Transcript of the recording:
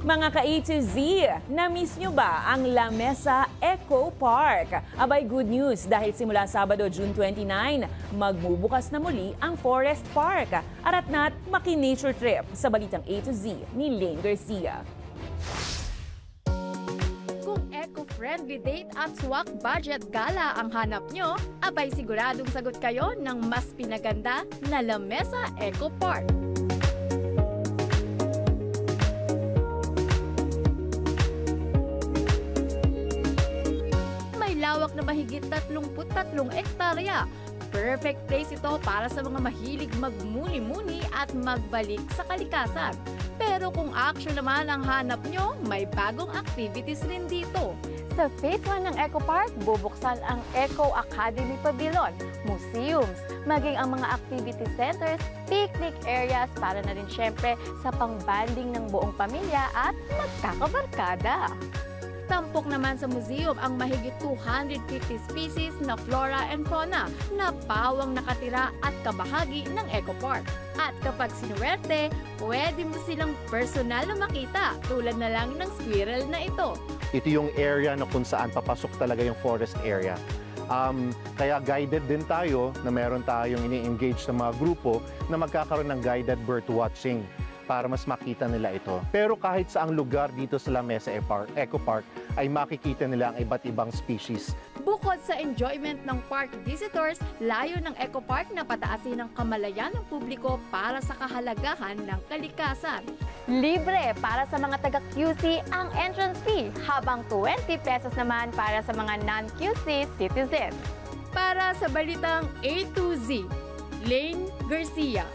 Mga ka-A to Z, na-miss nyo ba ang La Mesa Eco Park? Abay, good news dahil simula Sabado, June 29, magbubukas na muli ang Forest Park. Arat na't maki-nature trip sa balitang A to Z ni Lane Garcia. Kung eco-friendly date at swak budget gala ang hanap nyo, abay siguradong sagot kayo ng mas pinaganda na La Mesa Eco Park. Lawak na mahigit 33 ektarya. Perfect place ito para sa mga mahilig magmuni-muni at magbalik sa kalikasan. Pero kung action naman ang hanap nyo, may bagong activities rin dito. Sa Phase 1 ng Eco Park, bubuksan ang Eco Academy Pavilion, museums, maging ang mga activity centers, picnic areas para na rin syempre sa pangbanding ng buong pamilya at magkakabarkada. Tampok naman sa museum ang mahigit 250 species na flora and fauna na pawang nakatira at kabahagi ng Eco Park. At kapag sinuwerte, pwede mo silang personal na makita tulad na lang ng squirrel na ito. Ito yung area na kung saan papasok talaga yung forest area. Kaya guided din tayo na meron tayong ini-engage na mga grupo na magkakaroon ng guided bird watching para mas makita nila ito. Pero kahit saang lugar dito sa La Mesa Eco Park ay makikita nila ang iba't ibang species. Bukod sa enjoyment ng park visitors, layo ng Eco Park na pataasin ang kamalayan ng publiko para sa kahalagahan ng kalikasan. Libre para sa mga taga-QC ang entrance fee, habang 20 pesos naman para sa mga non-QC citizens. Para sa balitang A to Z, Lane Garcia.